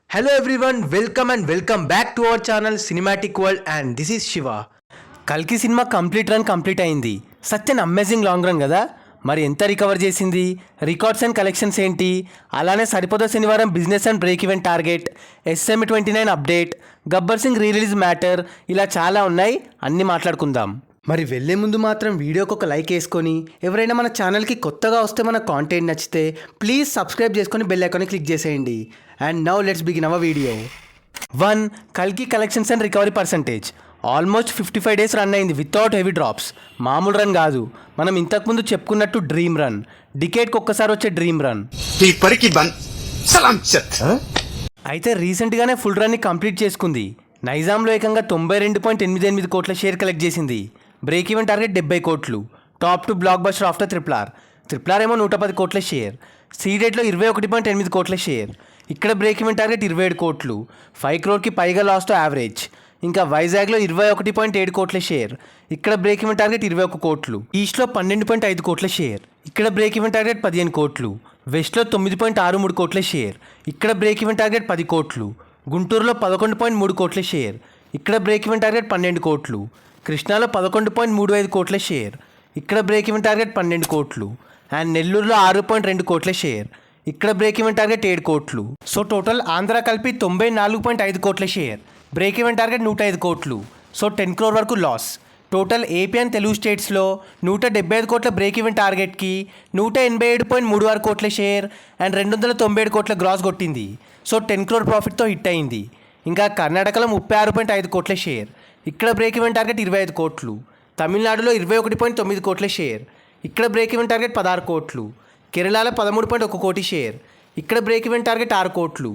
Hello everyone, welcome back to our channel Cinematic World and this is Shiva. కల్కి cinema complete అయింది. Such an amazing long run కదా. మరి ఎంత recover చేసింది, records and collections ఏంటి, అలానే సరిపోదా శనివారం business and break even target, SM29 update, Gabbar Singh re release matter, ఇలా చాలా ఉన్నాయి, అన్నీ మాట్లాడుకుందాం. మరి వెళ్ళే ముందు మాత్రం వీడియోకి ఒక లైక్ వేసుకొని, ఎవరైనా మన ఛానల్కి కొత్తగా వస్తే మన కాంటెంట్ నచ్చితే ప్లీజ్ సబ్స్క్రైబ్ చేసుకొని బెల్ ఐకాన్ని క్లిక్ చేసేయండి. And now let's begin our video. 1. కల్కి collections and recovery percentage almost 55 days run అయింది వితౌట్ హెవీ డ్రాప్స్. మామూలు రన్ కాదు, మనం ఇంతకుముందు చెప్పుకున్నట్టు డ్రీమ్ రన్, డికేడ్కి ఒక్కసారి వచ్చే డ్రీమ్ రన్. అయితే రీసెంట్గానే ఫుల్ రన్ని కంప్లీట్ చేసుకుంది. నైజాంలో ఏకంగా 92.88 కోట్ల షేర్ కలెక్ట్ చేసింది. బ్రేక్ ఈవెన్ టార్గెట్ 70 కోట్లు. Top 2 block buster after triple R ఏమో 110 కోట్ల షేర్. సీడెడ్లో 21.8 కోట్ల షేర్. ఇక్కడ బ్రేక్ ఈవెన్ టార్గెట్ 27 కోట్లు. 5 crore పైగా లాస్తో యావరేజ్. ఇంకా వైజాగ్లో 21.7 కోట్ల షేర్. ఇక్కడ బ్రేక్ ఈవెన్ టార్గెట్ 21 కోట్లు. ఈస్ట్లో 12.5 కోట్ల షేర్. ఇక్కడ బ్రేక్ ఈవెన్ టార్గెట్ 15 కోట్లు. వెస్ట్లో 9.63 కోట్ల షేర్. ఇక్కడ బ్రేక్ ఈవెన్ టార్గెట్ 10 కోట్లు. గుంటూరులో 11.3 కోట్ల షేర్. ఇక్కడ బ్రేక్ ఈవెన్ టార్గెట్ 12 కోట్లు. కృష్ణాలో 11.35 కోట్ల షేర్. ఇక్కడ బ్రేక్ ఈవెన్ టార్గెట్ 12 కోట్లు. అండ్ నెల్లూరులో 6.2 కోట్ల షేర్. ఇక్కడ బ్రేక్ ఈవెన్ టార్గెట్ 7 కోట్లు. సో టోటల్ ఆంధ్ర కలిపి 94.5 కోట్ల షేర్. బ్రేక్ ఈవెన్ టార్గెట్ 105 కోట్లు. సో 10 crore వరకు loss. Total AP and Telugu స్టేట్స్లో 175 కోట్ల బ్రేక్ ఈవెన్ టార్గెట్కి 187.36 కోట్ల షేర్ అండ్ 297 కోట్ల గ్రాస్ కొట్టింది. సో 10 crore ప్రాఫిట్తో హిట్ అయింది. ఇంకా కర్ణాటకలో 36.5 కోట్ల షేర్. ఇక్కడ బ్రేక్ ఈవెన్ టార్గెట్ 25 కోట్లు. తమిళనాడులో 21.9 కోట్ల షేర్. ఇక్కడ బ్రేక్ ఈవెన్ టార్గెట్ 16 కోట్లు. కేరళలో 13.1 కోటి షేర్. ఇక్కడ బ్రేక్ ఈవెన్ టార్గెట్ 6 కోట్లు.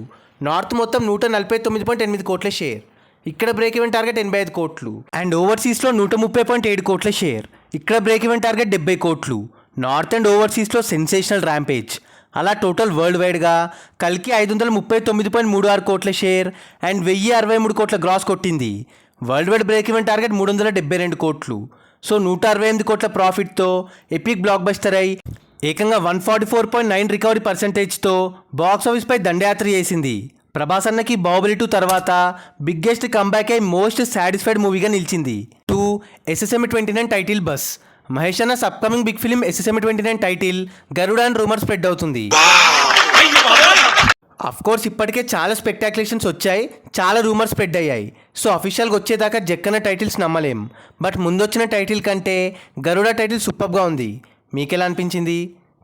నార్త్ మొత్తం 149.8 కోట్ల షేర్. ఇక్కడ బ్రేక్ ఈవెన్ టార్గెట్ 85 కోట్లు. అండ్ ఓవర్సీస్లో 130.7 కోట్ల షేర్. ఇక్కడ బ్రేక్ ఈవెన్ టార్గెట్ 70 కోట్లు. నార్త్ అండ్ ఓవర్సీస్లో సెన్సేషనల్ ర్యాంపేజ్. అలా టోటల్ వరల్డ్ వైడ్గా కల్కి 539.36 కోట్ల షేర్ అండ్ 1063 కోట్ల గ్రాస్ కొట్టింది. World wide break even target 372 కోట్లు. సో 168 కోట్ల ప్రాఫిట్తో ఎపిక్ బ్లాక్ బస్టర్ అయి ఏకంగా 144.9 రికవరీ పర్సంటేజ్తో బాక్స్ ఆఫీస్పై దండయాత్ర చేసింది. ప్రభాస్ అన్నకి బాహుబలి 2 తర్వాత బిగ్గెస్ట్ కంబ్యాక్ అయి మోస్ట్ సాటిస్ఫైడ్ మూవీగా నిలిచింది. 2. SM29 title buzz. మహేష్ అన్న upcoming big film SM29 title Garuda and rumour spread అవుతుంది. కోర్స్ ఇప్పటికే చాలా స్పెక్టాక్యులేషన్స్ వచ్చాయి, చాలా రూమర్స్ స్ప్రెడ్ అయ్యాయి. సో అఫీషియల్గా వచ్చేదాకా జక్కన్న టైటిల్స్ నమ్మలేం. బట్ ముందొచ్చిన టైటిల్ కంటే గరుడ టైటిల్ సూపర్గా ఉంది. మీకెలా అనిపించింది?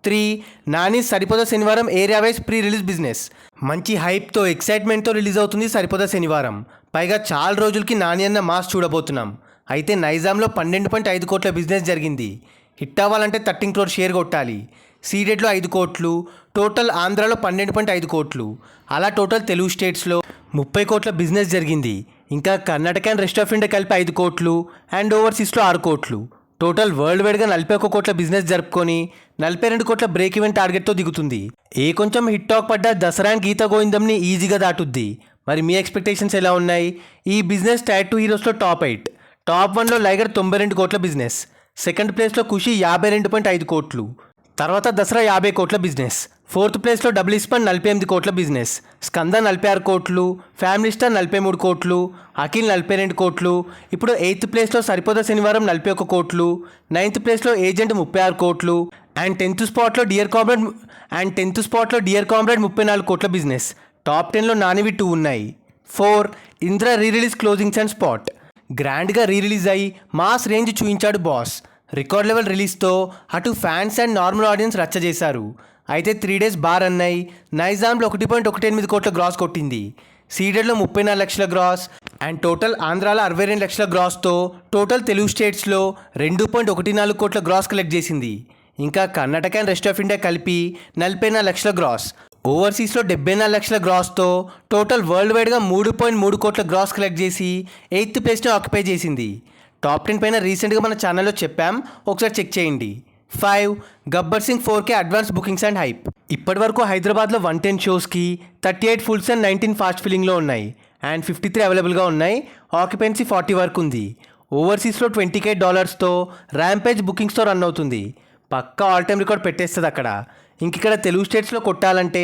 3. నాని సరిపోదా శనివారం area wise pre release business. మంచి హైప్తో ఎక్సైట్మెంట్తో రిలీజ్ అవుతుంది సరిపోదా శనివారం. పైగా చాలా రోజులకి నాని అన్న మాస్ చూడబోతున్నాం. అయితే నైజాంలో 12.5 కోట్ల బిజినెస్ జరిగింది. హిట్ అవ్వాలంటే 13 crore షేర్ కొట్టాలి. సీడెడ్లో 5 కోట్లు. టోటల్ ఆంధ్రాలో 12.5 కోట్లు. అలా టోటల్ తెలుగు స్టేట్స్లో 30 కోట్ల బిజినెస్ జరిగింది. ఇంకా Karnataka and rest of India కలిపి 5 కోట్లు అండ్ ఓవర్సీస్లో 6 కోట్లు. టోటల్ వరల్డ్ వైడ్గా 41 కోట్ల బిజినెస్ జరుపుకొని 42 కోట్ల బ్రేక్ ఈవెన్ టార్గెట్తో దిగుతుంది. కొంచెం హిట్ టాక్ పడ్డా దసరా అండ్ గీతా గోవిందంని ఈజీగా దాటుద్ది. మరి మీ ఎక్స్పెక్టేషన్స్ ఎలా ఉన్నాయి? ఈ బిజినెస్ టైర్ 2 హీరోస్లో టాప్ 8. టాప్ 1లో లైగర్ 92 కోట్ల బిజినెస్. సెకండ్ ప్లేస్లో ఖుషి 52.5 కోట్లు. తర్వాత దసరా 50 కోట్ల బిజినెస్. ఫోర్త్ ప్లేస్లో డబుల్ ఇస్పాన్ 48 కోట్ల బిజినెస్. స్కంద 46 కోట్లు. ఫ్యామిలీ స్టార్ 43 కోట్లు. అఖిల్ 42 కోట్లు. ఇప్పుడు 8th ప్లేస్లో సరిపోదా శనివారం 41 కోట్లు. 9th ప్లేస్లో ఏజెంట్ 36 కోట్లు. అండ్ 10th స్పాట్లో డియర్ కామ్రేడ్ 34 కోట్ల బిజినెస్. టాప్ 10లో నానివి 2 ఉన్నాయి. 4. Indra re release closings and spot. గ్రాండ్గా రీ రిలీజ్ అయ్యి మాస్ రేంజ్ చూయించాడు బాస్. రికార్డ్ లెవెల్ రిలీజ్తో అటు ఫ్యాన్స్ అండ్ నార్మల్ ఆడియన్స్ రచ్చ చేశారు. అయితే 3 days బార్ అన్నాయి. నైజాంలో 1.18 కోట్ల గ్రాస్ కొట్టింది. సీడెడ్లో 34 లక్షల గ్రాస్ అండ్ టోటల్ ఆంధ్రాలో 62 లక్షల గ్రాస్తో టోటల్ తెలుగు స్టేట్స్లో 2.14 కోట్ల గ్రాస్ కలెక్ట్ చేసింది. ఇంకా Karnataka and rest of India కలిపి 44 లక్షల గ్రాస్. ఓవర్సీస్లో 74 లక్షల గ్రాస్తో టోటల్ వరల్డ్ వైడ్గా 3.3 కోట్ల గ్రాస్ కలెక్ట్ చేసి 8th ప్లేస్ని ఆక్యుపై చేసింది. టాప్ 10 పైన రీసెంట్గా మన ఛానల్లో చెప్పాం, ఒకసారి చెక్ చేయండి. 5. Gabbar Singh 4K advance bookings and hype. ఇప్పటి వరకు హైదరాబాద్లో 110 షోస్కి 38 ఫుల్స్ అండ్ 19 ఫాస్ట్ ఫిల్లింగ్లో ఉన్నాయి అండ్ 53 అవైలబుల్గా ఉన్నాయి. ఆక్యుపెన్సీ 40 వరకు ఉంది. ఓవర్సీస్లో $20K ర్యాంపేజ్ బుకింగ్స్తో రన్ అవుతుంది. పక్కా ఆల్ టైమ్ రికార్డ్ పెట్టేస్తుంది అక్కడ. ఇంక ఇక్కడ తెలుగు స్టేట్స్లో కొట్టాలంటే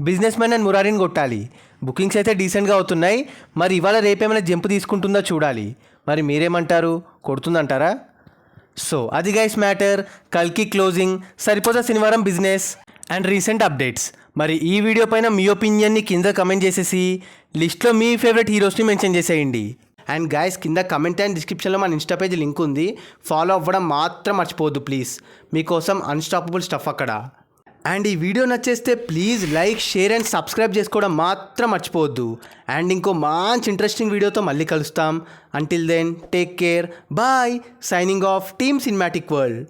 బిజినెస్ మ్యాన్ అండ్ మురారిని కొట్టాలి. బుకింగ్స్ అయితే డీసెంట్గా అవుతున్నాయి. మరి ఇవాళ రేపేమైనా జంప్ తీసుకుంటుందో చూడాలి. మరి మీరేమంటారు, కొడుతుందంటారా? సో అది గైస్ మ్యాటర్. కల్కి క్లోజింగ్, సరిపోతా శనివారం బిజినెస్ అండ్ రీసెంట్ అప్డేట్స్. మరి ఈ వీడియో పైన మీ ఒపీనియన్ని కింద కమెంట్ చేసేసి లిస్ట్లో మీ ఫేవరెట్ హీరోస్ని మెన్షన్ చేసేయండి. అండ్ గైస్ కింద కమెంట్ అండ్ డిస్క్రిప్షన్లో మన ఇన్స్టా పేజ్ లింక్ ఉంది, ఫాలో అవ్వడం మాత్రం మర్చిపోవద్దు ప్లీజ్. మీకోసం అన్స్టాపబుల్ స్టఫ్ అక్కడ. అండ్ ఈ వీడియో నచ్చేస్తే please like, share and subscribe చేసుకోవడం మాత్రం మర్చిపోవద్దు. అండ్ ఇంకో మంచి ఇంట్రెస్టింగ్ వీడియోతో మళ్ళీ కలుస్తాం. Until then take care, bye. Signing off team cinematic world.